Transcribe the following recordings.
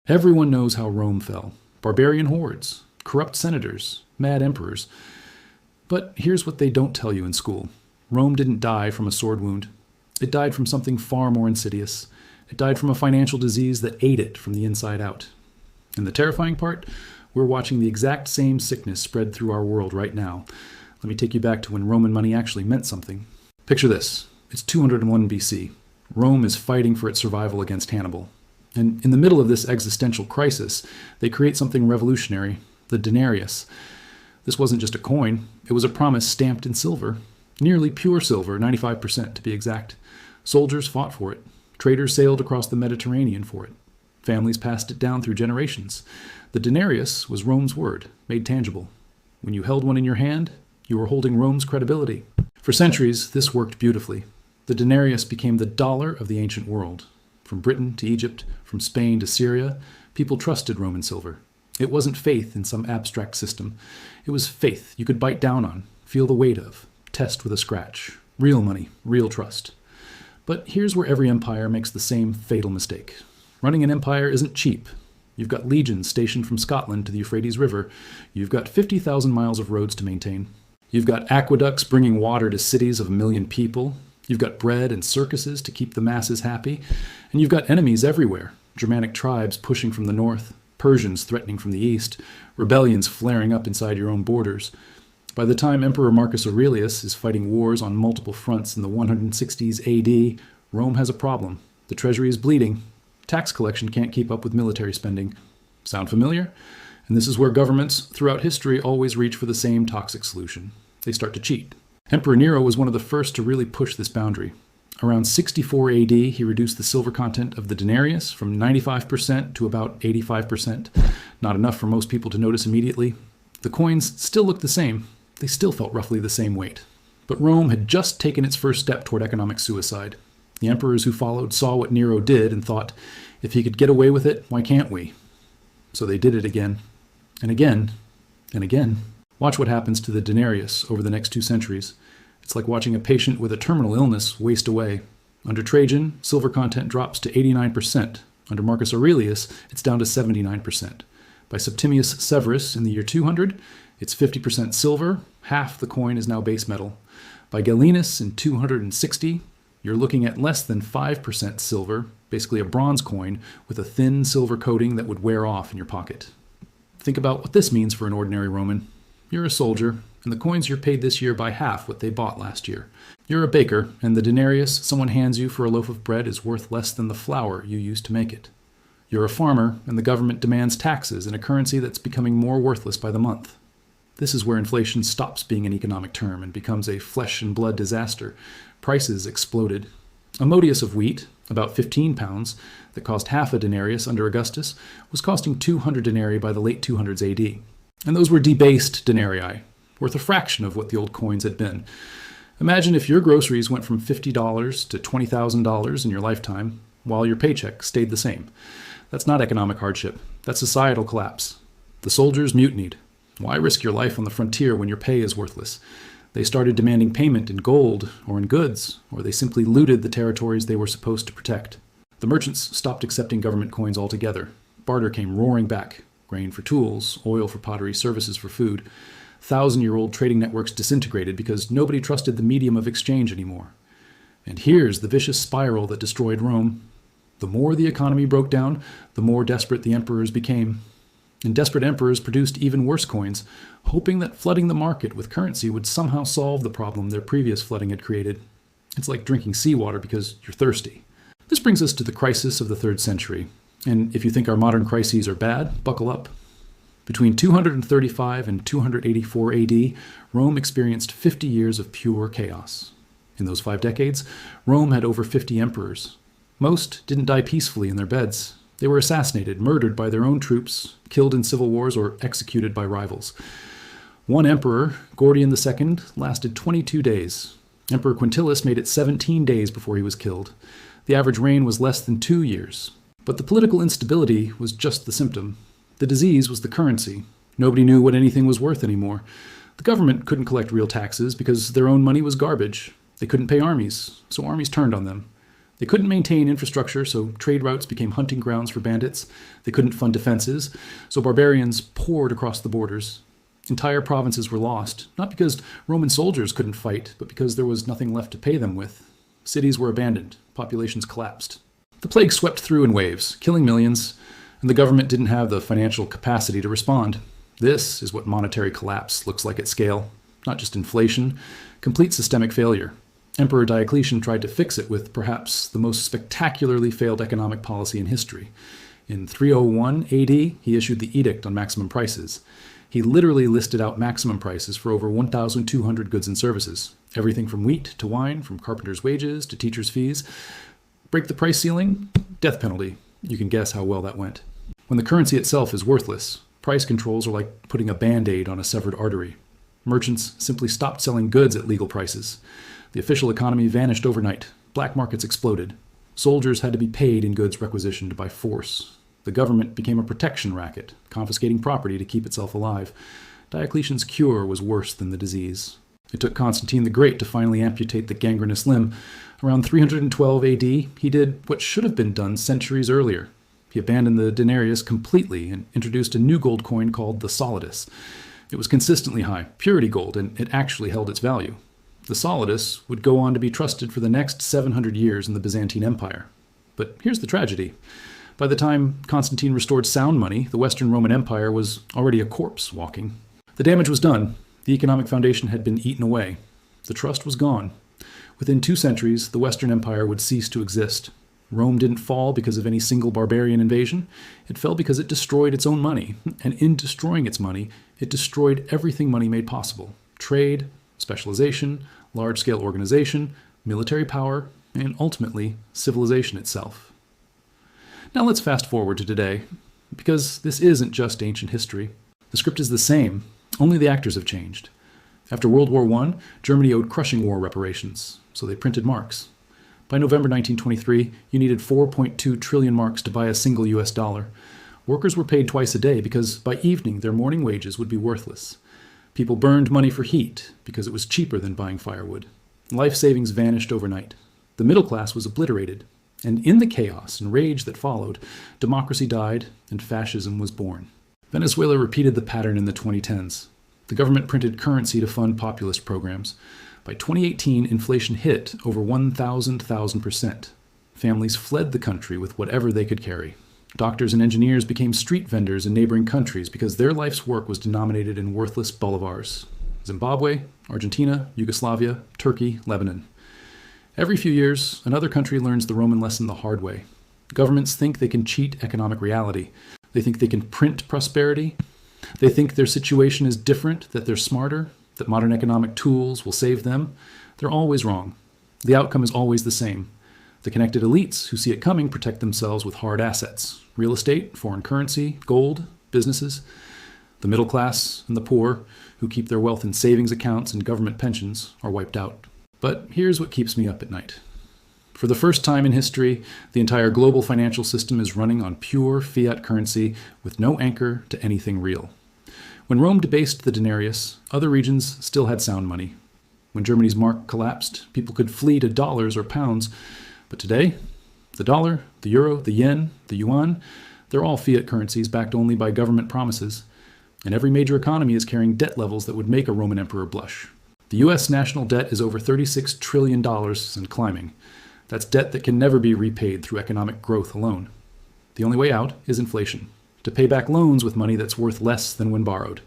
Everyone knows how Rome fell. Barbarian hordes, corrupt senators, mad emperors. But here's what they don't tell you in school. Rome didn't die from a sword wound. It died from something far more insidious. It died from a financial disease that ate it from the inside out. And the terrifying part? We're watching the exact same sickness spread through our world right now. Let me take you back to when Roman money actually meant something. Picture this. It's 201 BC. Rome is fighting for its survival against Hannibal. And in the middle of this existential crisis, they create something revolutionary, the denarius. This wasn't just a coin. It was a promise stamped in silver. Nearly pure silver, 95% to be exact. Soldiers fought for it. Traders sailed across the Mediterranean for it. Families passed it down through generations. The denarius was Rome's word, made tangible. When you held one in your hand, you were holding Rome's credibility. For centuries, this worked beautifully. The denarius became the dollar of the ancient world. From Britain to Egypt, from Spain to Syria, people trusted Roman silver. It wasn't faith in some abstract system. It was faith you could bite down on, feel the weight of, test with a scratch. Real money, real trust. But here's where every empire makes the same fatal mistake. Running an empire isn't cheap. You've got legions stationed from Scotland to the Euphrates River. You've got 50,000 miles of roads to maintain. You've got aqueducts bringing water to cities of 1 million people. You've got bread and circuses to keep the masses happy. And you've got enemies everywhere. Germanic tribes pushing from the north, Persians threatening from the east, rebellions flaring up inside your own borders. By the time Emperor Marcus Aurelius is fighting wars on multiple fronts in the 160s AD, Rome has a problem. The treasury is bleeding. Tax collection can't keep up with military spending. Sound familiar? And this is where governments throughout history always reach for the same toxic solution. They start to cheat. Emperor Nero was one of the first to really push this boundary. Around 64 AD, he reduced the silver content of the denarius from 95% to about 85%. Not enough for most people to notice immediately. The coins still looked the same. They still felt roughly the same weight. But Rome had just taken its first step toward economic suicide. The emperors who followed saw what Nero did and thought, if he could get away with it, why can't we? So they did it again, and again, and again. Watch what happens to the denarius over the next 2 centuries. It's like watching a patient with a terminal illness waste away. Under Trajan, silver content drops to 89%. Under Marcus Aurelius, it's down to 79%. By Septimius Severus in the year 200, it's 50% silver, half the coin is now base metal. By Gallienus in 260, you're looking at less than 5% silver, basically a bronze coin, with a thin silver coating that would wear off in your pocket. Think about what this means for an ordinary Roman. You're a soldier, and the coins you're paid this year buy half what they bought last year. You're a baker, and the denarius someone hands you for a loaf of bread is worth less than the flour you used to make it. You're a farmer, and the government demands taxes in a currency that's becoming more worthless by the month. This is where inflation stops being an economic term and becomes a flesh and blood disaster. Prices exploded. A modius of wheat, about 15 pounds, that cost half a denarius under Augustus, was costing 200 denarii by the late 200s AD. And those were debased denarii, worth a fraction of what the old coins had been. Imagine if your groceries went from $50 to $20,000 in your lifetime, while your paycheck stayed the same. That's not economic hardship. That's societal collapse. The soldiers mutinied. Why risk your life on the frontier when your pay is worthless? They started demanding payment in gold or in goods, or they simply looted the territories they were supposed to protect. The merchants stopped accepting government coins altogether. Barter came roaring back. Grain for tools, oil for pottery, services for food. 1,000-year-old trading networks disintegrated because nobody trusted the medium of exchange anymore. And here's the vicious spiral that destroyed Rome. The more the economy broke down, the more desperate the emperors became. And desperate emperors produced even worse coins, hoping that flooding the market with currency would somehow solve the problem their previous flooding had created. It's like drinking seawater because you're thirsty. This brings us to the crisis of the 3rd century. And if you think our modern crises are bad, buckle up. Between 235 and 284 AD, Rome experienced 50 years of pure chaos. In those 5 decades, Rome had over 50 emperors. Most didn't die peacefully in their beds. They were assassinated, murdered by their own troops, killed in civil wars, or executed by rivals. One emperor, Gordian II, lasted 22 days. Emperor Quintillus made it 17 days before he was killed. The average reign was less than 2 years. But the political instability was just the symptom. The disease was the currency. Nobody knew what anything was worth anymore. The government couldn't collect real taxes because their own money was garbage. They couldn't pay armies, so armies turned on them. They couldn't maintain infrastructure, so trade routes became hunting grounds for bandits. They couldn't fund defenses, so barbarians poured across the borders. Entire provinces were lost, not because Roman soldiers couldn't fight, but because there was nothing left to pay them with. Cities were abandoned, populations collapsed. The plague swept through in waves, killing millions, and the government didn't have the financial capacity to respond. This is what monetary collapse looks like at scale. Not just inflation, complete systemic failure. Emperor Diocletian tried to fix it with perhaps the most spectacularly failed economic policy in history. In 301 AD, he issued the Edict on Maximum Prices. He literally listed out maximum prices for over 1,200 goods and services. Everything from wheat to wine, from carpenters' wages to teachers' fees. Break the price ceiling, death penalty. You can guess how well that went. When the currency itself is worthless, price controls are like putting a Band-Aid on a severed artery. Merchants simply stopped selling goods at legal prices. The official economy vanished overnight. Black markets exploded. Soldiers had to be paid in goods requisitioned by force. The government became a protection racket, confiscating property to keep itself alive. Diocletian's cure was worse than the disease. It took Constantine the Great to finally amputate the gangrenous limb. Around 312 AD, he did what should have been done centuries earlier. He abandoned the denarius completely and introduced a new gold coin called the solidus. It was consistently high, purity gold, and it actually held its value. The solidus would go on to be trusted for the next 700 years in the Byzantine Empire. But here's the tragedy. By the time Constantine restored sound money, the Western Roman Empire was already a corpse walking. The damage was done. The economic foundation had been eaten away. The trust was gone. Within 2 centuries, the Western Empire would cease to exist. Rome didn't fall because of any single barbarian invasion. It fell because it destroyed its own money. And in destroying its money, it destroyed everything money made possible. Trade, specialization, large-scale organization, military power, and ultimately, civilization itself. Now let's fast forward to today, because this isn't just ancient history. The script is the same, only the actors have changed. After World War I, Germany owed crushing war reparations, so they printed marks. By November 1923, you needed 4.2 trillion marks to buy a single US dollar. Workers were paid twice a day because by evening their morning wages would be worthless. People burned money for heat because it was cheaper than buying firewood. Life savings vanished overnight. The middle class was obliterated. And in the chaos and rage that followed, democracy died and fascism was born. Venezuela repeated the pattern in the 2010s. The government printed currency to fund populist programs. By 2018, inflation hit over 1,000%. Families fled the country with whatever they could carry. Doctors and engineers became street vendors in neighboring countries because their life's work was denominated in worthless bolivars. Zimbabwe, Argentina, Yugoslavia, Turkey, Lebanon. Every few years, another country learns the Roman lesson the hard way. Governments think they can cheat economic reality. They think they can print prosperity. They think their situation is different, that they're smarter, that modern economic tools will save them. They're always wrong. The outcome is always the same. The connected elites who see it coming protect themselves with hard assets: real estate, foreign currency, gold, businesses. The middle class and the poor, who keep their wealth in savings accounts and government pensions, are wiped out. But here's what keeps me up at night. For the first time in history, the entire global financial system is running on pure fiat currency with no anchor to anything real. When Rome debased the denarius, other regions still had sound money. When Germany's mark collapsed, people could flee to dollars or pounds. But today, the dollar, the euro, the yen, the yuan, they're all fiat currencies backed only by government promises. And every major economy is carrying debt levels that would make a Roman emperor blush. The U.S. national debt is over $36 trillion and climbing. That's debt that can never be repaid through economic growth alone. The only way out is inflation, to pay back loans with money that's worth less than when borrowed.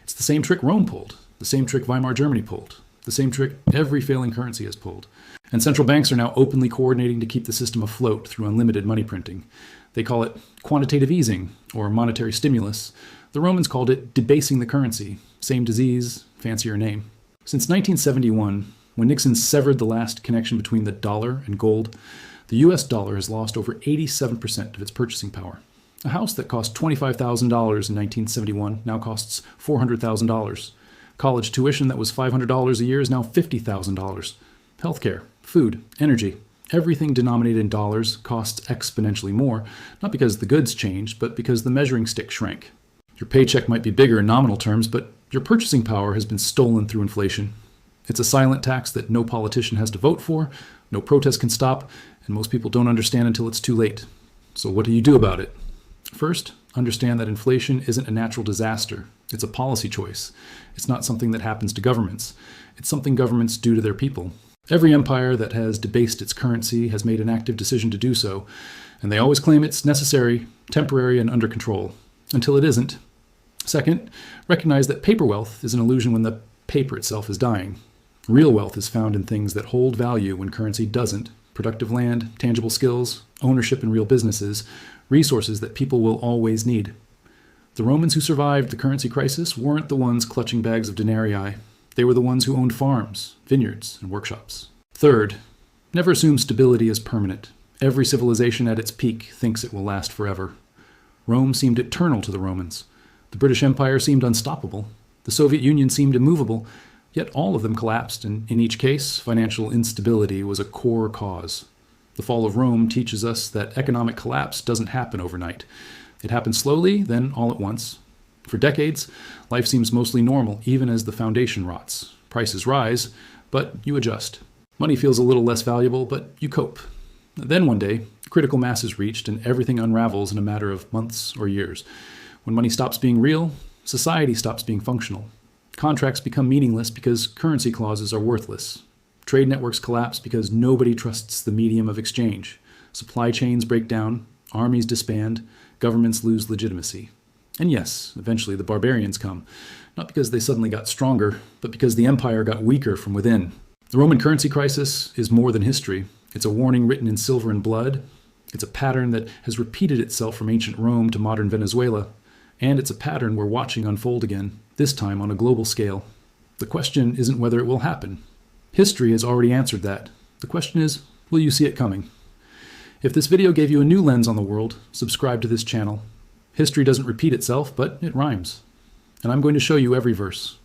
It's the same trick Rome pulled, the same trick Weimar Germany pulled, the same trick every failing currency has pulled. And central banks are now openly coordinating to keep the system afloat through unlimited money printing. They call it quantitative easing, or monetary stimulus. The Romans called it debasing the currency. Same disease, fancier name. Since 1971, when Nixon severed the last connection between the dollar and gold, the US dollar has lost over 87% of its purchasing power. A house that cost $25,000 in 1971 now costs $400,000. College tuition that was $500 a year is now $50,000. Healthcare, food, energy, everything denominated in dollars costs exponentially more, not because the goods changed, but because the measuring stick shrank. Your paycheck might be bigger in nominal terms, but your purchasing power has been stolen through inflation. It's a silent tax that no politician has to vote for, no protest can stop, And most people don't understand until it's too late. So what do you do about it? First, understand that inflation isn't a natural disaster. It's a policy choice. It's not something that happens to governments. It's something governments do to their people. Every empire that has debased its currency has made an active decision to do so, and they always claim it's necessary, temporary, and under control, until it isn't. Second, recognize that paper wealth is an illusion when the paper itself is dying. Real wealth is found in things that hold value when currency doesn't: productive land, tangible skills, ownership in real businesses, resources that people will always need. The Romans who survived the currency crisis weren't the ones clutching bags of denarii. They were the ones who owned farms, vineyards, and workshops. Third, never assume stability is permanent. Every civilization at its peak thinks it will last forever. Rome seemed eternal to the Romans. The British Empire seemed unstoppable. The Soviet Union seemed immovable. Yet all of them collapsed, and in each case, financial instability was a core cause. The fall of Rome teaches us that economic collapse doesn't happen overnight. It happens slowly, then all at once. For decades, life seems mostly normal, even as the foundation rots. Prices rise, but you adjust. Money feels a little less valuable, but you cope. Then one day, critical mass is reached, and everything unravels in a matter of months or years. When money stops being real, society stops being functional. Contracts become meaningless because currency clauses are worthless. Trade networks collapse because nobody trusts the medium of exchange. Supply chains break down, armies disband, governments lose legitimacy. And yes, eventually the barbarians come, not because they suddenly got stronger, but because the empire got weaker from within. The Roman currency crisis is more than history. It's a warning written in silver and blood. It's a pattern that has repeated itself from ancient Rome to modern Venezuela. And it's a pattern we're watching unfold again, this time on a global scale. The question isn't whether it will happen. History has already answered that. The question is, will you see it coming? If this video gave you a new lens on the world, subscribe to this channel. History doesn't repeat itself, but it rhymes. And I'm going to show you every verse.